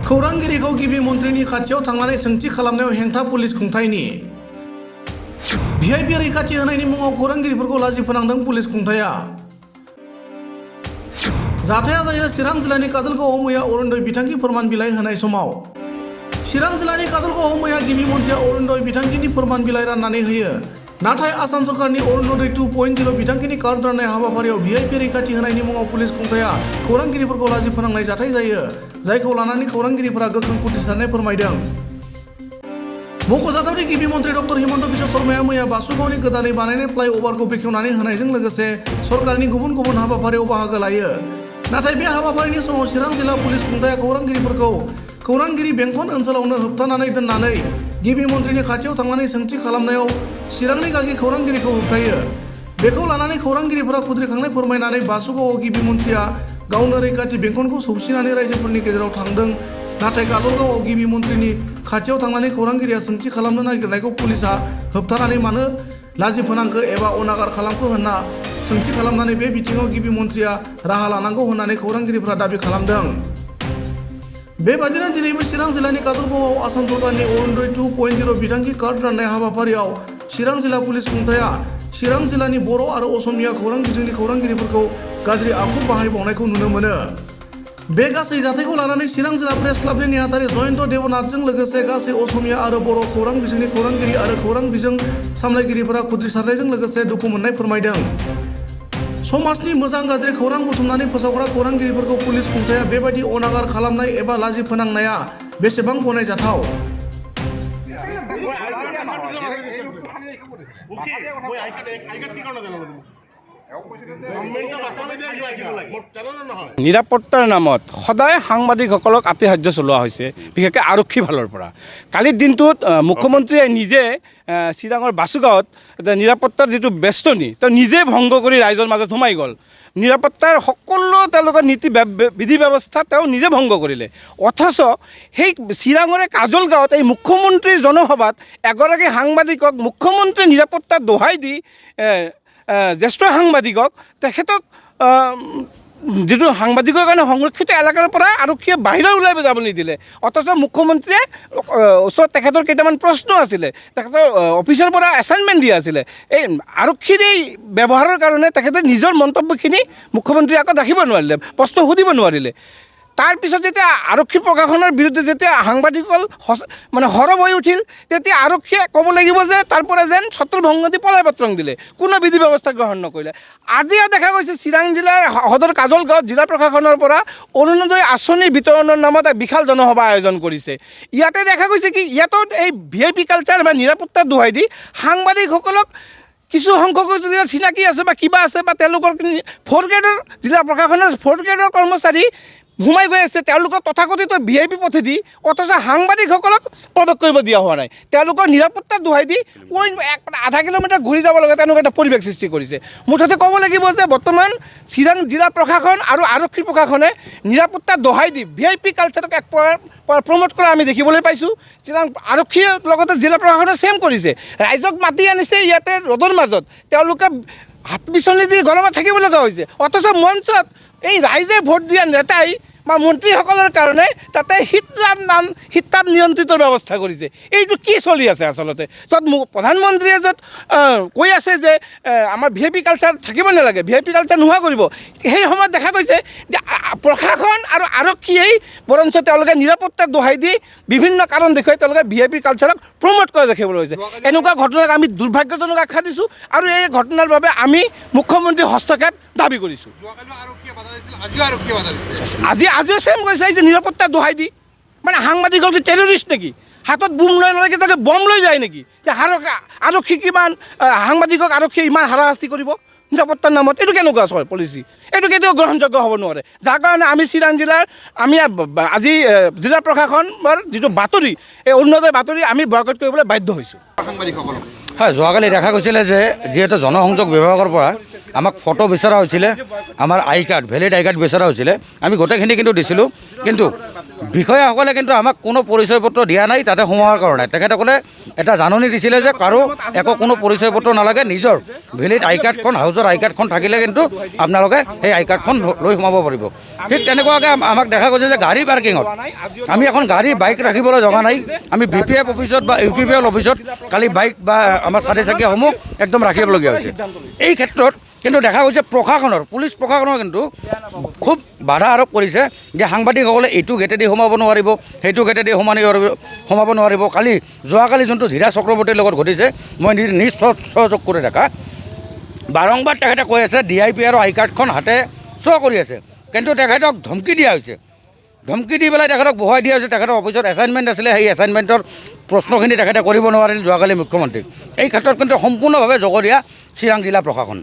खौरांगिरिखौ गिबि मन्थ्रिनि खाथियाव थांनानै सोंथि खालामनायाव हेंथा पुलिस खुंथायनि भिआइपि रैखाथि होनायनि मुङाव खौरांगिरिफोरखौ लाजि फोनांदों पुलिस खुंथाया। जाथाया जायो चिरां जिल्लानि काजलगावआव मैया अरुणोदय बिथांखि फोरमान बिलाइ होनाय समाव। चिरां जिल्लानि काजलगावआव मैया गिबि मन्थ्रिया अरुणोदय बिथांखिनि फोरमान बिलाइ राननानै होयो। नाथाय आसाम सरकारनि अरुणोदय 2.0 बिथांखिनि कार्ड राननाय हाबाफारियाव भिआइपि रैखाथि होनायनि मुङाव पुलिस खुंथाया खौरांगिरिफोरखौ लाजि फोनांनाय जाथाय जायो, जायखौ लानानै खौरांगिरिफोरा गोख्रों खुद्रिसारनाय फोरमायदों। मख'जाथावदि गिबि मन्थ्रि डक्टर हिमन्त बिश्व शर्माया मैया बासुगावनि गोदानै बानायनाय फ्लाइअभारखौ बेखेवनानै होनायजों लोगोसे सरकारनि गुबुन गुबुन हाबाफारियाव बाहागो लायो। नाथाय बे हाबाफारिनि समाव चिरां जिल्ला पुलिस खुंथाया खौरांगिरिफोरखौ खौरांगिरि बेंखन ओनसोलावनो होबथानानै दोननानै गिबि मन्थ्रिनि खाथियाव थांनानै सोंथि खालामनायाव चिरांनि गागि खौरांगिरिखौ होबथायो। बेखौ लानानै खौरांगिरिफोरा खुद्रिखांनाय फोरमायनानै बासुगावआव गिबि मन्थ्रिया गावनो रैखाथि बेंखनखौ सौसिनानै रायजोफोरनि गेजेराव थांदों। नाथाय काजलगावआव गिबि मन्थ्रिनि खाथियाव थांनानै खौरांगिरिया सोंथि खालामनो नागिरनायखौ पुलिसआ होबथानानै मानो लाजि फोनांखो एबा अनागार खालामखो होनना सोंथि खालामनानै बे बिथिङाव गिबि मन्थ्रिया राहा लानांगौ होननानै खौरांगिरिफोरा दाबि खालामदों। बेबादिनो दिनैबो चिरां जिल्लानि काजलगावआव आसाम सरकारनि अरुणोदय 2.0 बिथांखि कार्ड राननाय हाबाफारियाव चिरां जिल्ला पुलिस खुंथाया चिरां जिल्लानि बर' आरो असमिया खौरां बिजोंनि खौरांगिरिफोरखौ गाज्रि आखु बाहायबावनायखौ नुनो मोनो। बे गासै जाथायखौ लानानै चिरां जिल्ला प्रेस क्लाबनि नेहाथारि जयन्त देबनाथजों लोगोसे गासै असमिया आरो बर' खौरां बिजोंनि खौरांगिरि आरो खौरां बिजों सामलायगिरिफोरा खुद्रिसारनायजों लोगोसे दुखु मोननाय फोरमायदों। समाजनि मोजां गाज्रि खौरां बुथुमनानै फोसावग्रा खौरांगिरिफोरखौ पुलिस खुंथाया बेबायदि अनागार खालामनाय एबा लाजि फोनांनाया बेसेबां गनायजाथाव? নিৰাপত্তাৰ নামত সদায় সাংবাদিকসকলক আতিশয্য চলোৱা হৈছে, বিশেষকৈ আৰক্ষী ফালৰ পৰা। কালিৰ দিনটোত মুখ্যমন্ত্ৰীয়ে নিজে চিৰাঙৰ বাসুগাঁৱত নিৰাপত্তাৰ যিটো বেষ্টনী তেওঁ নিজে ভংগ কৰি ৰাইজৰ মাজত সোমাই গ'ল। নিৰাপত্তাৰ সকলো তেওঁলোকৰ নীতি বিধি ব্যৱস্থা তেওঁ নিজে ভংগ কৰিলে। অথচ সেই চিৰাঙৰে কাজলগাঁৱত এই মুখ্যমন্ত্ৰীৰ জনসভাত এগৰাকী সাংবাদিকক মুখ্যমন্ত্ৰীৰ নিৰাপত্তা দোহাই দি জ্যেষ্ঠ সাংবাদিকক তেখেতক যিটো সাংবাদিকৰ কাৰণে সংৰক্ষিত এলেকাৰ পৰা আৰক্ষীয়ে বাহিৰত ওলাই যাব নিদিলে। অথচ মুখ্যমন্ত্ৰীয়ে ওচৰত তেখেতৰ কেইটামান প্ৰশ্ন আছিলে, তেখেতৰ অফিচৰ পৰা এছাইনমেণ্ট দিয়া আছিলে। এই আৰক্ষীৰ এই ব্যৱহাৰৰ কাৰণে তেখেতে নিজৰ মন্তব্যখিনি মুখ্যমন্ত্ৰীৰ আগত ৰাখিব নোৱাৰিলে, প্ৰশ্ন সুধিব নোৱাৰিলে। তাৰপিছত যেতিয়া আৰক্ষী প্ৰশাসনৰ বিৰুদ্ধে যেতিয়া সাংবাদিকসকল মানে সৰব হৈ উঠিল, তেতিয়া আৰক্ষীয়ে ক'ব লাগিব যে তাৰ পৰা যেন ছত্ৰভংগ দি পলাই পত্ৰং দিলে, কোনো বিধি ব্যৱস্থা গ্ৰহণ নকৰিলে। আজিও দেখা গৈছে চিৰাং জিলাৰ সদৰ কাজলগাঁৱত জিলা প্ৰশাসনৰ পৰা অৰুণোদয় আঁচনি বিতৰণৰ নামত এক বিশাল জনসভা আয়োজন কৰিছে। ইয়াতে দেখা গৈছে কি ইয়াতো এই ভিআইপি কালচাৰ বা নিৰাপত্তা দোহাই দি সাংবাদিকসকলক কিছু সংখ্যক যদি চিনাকি আছে বা কিবা আছে বা তেওঁলোকৰ 4th গ্ৰেডৰ জিলা প্ৰশাসনৰ 4th গ্ৰেডৰ কৰ্মচাৰী সোমাই গৈ আছে তেওঁলোকক তথাকথিত ভিআইপি পঠেদি, অথচ সাংবাদিকসকলক প্ৰৱেশ কৰিব দিয়া হোৱা নাই। তেওঁলোকৰ নিৰাপত্তা দোহাই দি আধা কিলোমিটাৰ ঘূৰি যাব লগা তেনেকুৱা এটা পৰিৱেশ সৃষ্টি কৰিছে। মুঠতে ক'ব লাগিব যে বৰ্তমান চিৰাং জিলা প্ৰশাসন আৰু আৰক্ষী প্ৰশাসনে নিৰাপত্তা দোহাই দি ভিআইপি কালচাৰক এক প্ৰমোট কৰা আমি দেখিবলৈ পাইছোঁ। চিৰাং আৰক্ষীৰ লগতে জিলা প্ৰশাসনে ছেম কৰিছে, ৰাইজক মাতি আনিছে ইয়াতে ৰ'দৰ মাজত, তেওঁলোকে হাত বিচনি দি গৰমত থাকিব লগা হৈছে। অথচ মঞ্চত এই ৰাইজে ভোট দিয়া নেতাই বা মন্ত্ৰীসকলৰ কাৰণে তাতে শীততাপ নিয়ন্ত্ৰিত ব্যৱস্থা কৰিছে। এইটো কি চলি আছে আচলতে? য'ত প্ৰধানমন্ত্ৰীয়ে য'ত কৈ আছে যে আমাৰ ভিআইপি কালচাৰ থাকিব নালাগে, ভিআইপি কালচাৰ নোহোৱা কৰিব, সেই সময়ত দেখা গৈছে যে প্ৰশাসন আৰু আৰক্ষীয়েই বৰঞ্চ তেওঁলোকে নিৰাপত্তা দোহাই দি বিভিন্ন কাৰণ দেখুৱাই তেওঁলোকে ভিআইপি কালচাৰক প্ৰমোট কৰা দেখিবলৈ হৈছে। এনেকুৱা ঘটনাক আমি দুৰ্ভাগ্যজনক আখ্যা দিছোঁ আৰু এই ঘটনাৰ বাবে আমি মুখ্যমন্ত্ৰীৰ হস্তক্ষেপ দাবী কৰিছোঁ। আজিও ছেম কৈছে যে নিৰাপত্তা দোহাই দি, মানে সাংবাদিকৰ কি টেৰৰিষ্ট নেকি? হাতত বুম লৈ নালাগে তাকে বম লৈ যায় নেকি? যে আৰক্ষী কিমান সাংবাদিকক আৰক্ষীয়ে ইমান হাৰাশাস্তি কৰিব নিৰাপত্তাৰ নামত? এইটো কেনেকুৱা পলিচি? এইটো কেতিয়াও গ্ৰহণযোগ্য হ'ব নোৱাৰে। যাৰ কাৰণে আমি চিৰাং জিলাৰ আজি জিলা প্ৰশাসনৰ যিটো বাতৰি, এই অৰুণোদয় বাতৰি আমি বয়কট কৰিবলৈ বাধ্য হৈছোঁ। হয়, যোৱাকালি দেখা গৈছিলে যে যিহেতু জনসংযোগ বিভাগৰ পৰা আমাক ফটো বিচৰা হৈছিলে, আমাৰ আই কাৰ্ড ভেলিড আই কাৰ্ড বিচৰা হৈছিলে, আমি গোটেইখিনি কিন্তু দিছিলোঁ। কিন্তু বিষয়াসকলে কিন্তু আমাক কোনো পৰিচয় পত্ৰ দিয়া নাই তাতে সোমোৱাৰ কাৰণে। তেখেতসকলে এটা জাননী দিছিলে যে কাৰো একো কোনো পৰিচয় পত্ৰ নালাগে, নিজৰ ভেলিড আই কাৰ্ডখন হাউচৰ আই কাৰ্ডখন থাকিলে কিন্তু আপোনালোকে সেই আই কাৰ্ডখন লৈ সোমাব পাৰিব। ঠিক তেনেকুৱাকৈ আমাক দেখা গৈছে যে গাড়ী পাৰ্কিঙত আমি এখন গাড়ী বাইক ৰাখিবলৈ জগা নাই। আমি BPF অফিচত বা UPPL অফিচত কালি বাইক বা আমাৰ চাৰিচকীয়াসমূহ একদম ৰাখিবলগীয়া হৈছে। এই ক্ষেত্ৰত কিন্তু দেখা গৈছে প্ৰশাসনৰ পুলিচ প্ৰশাসনৰ কিন্তু খুব বাধা আৰোপ কৰিছে যে সাংবাদিকসকলে এইটো গেটেদি সোমাব নোৱাৰিব, সেইটো গেটেদি সোমাব নোৱাৰিব। যোৱাকালি যোনটো ধীৰা চক্ৰৱৰ্তীৰ লগত ঘটিছে, মই নিজ সহযোগ কৰি দেখা বাৰম্বাৰ তেখেতে কৈ আছে DIP আৰু আই কাৰ্ডখন হাতে শ্ব' কৰি আছে, কিন্তু তেখেতক ধমকি দিয়া হৈছে। ধমকি দি পেলাই তেখেতক বহাই দিয়া হৈছে। তেখেতৰ অফিচত এছাইনমেণ্ট আছিলে, সেই এছাইনমেণ্টৰ প্ৰশ্নখিনি তেখেতে কৰিব নোৱাৰিল যোৱাকালি মুখ্যমন্ত্ৰীক। এই ক্ষেত্ৰত কিন্তু সম্পূৰ্ণভাৱে জগৰীয়া চিৰাং জিলা প্ৰশাসন।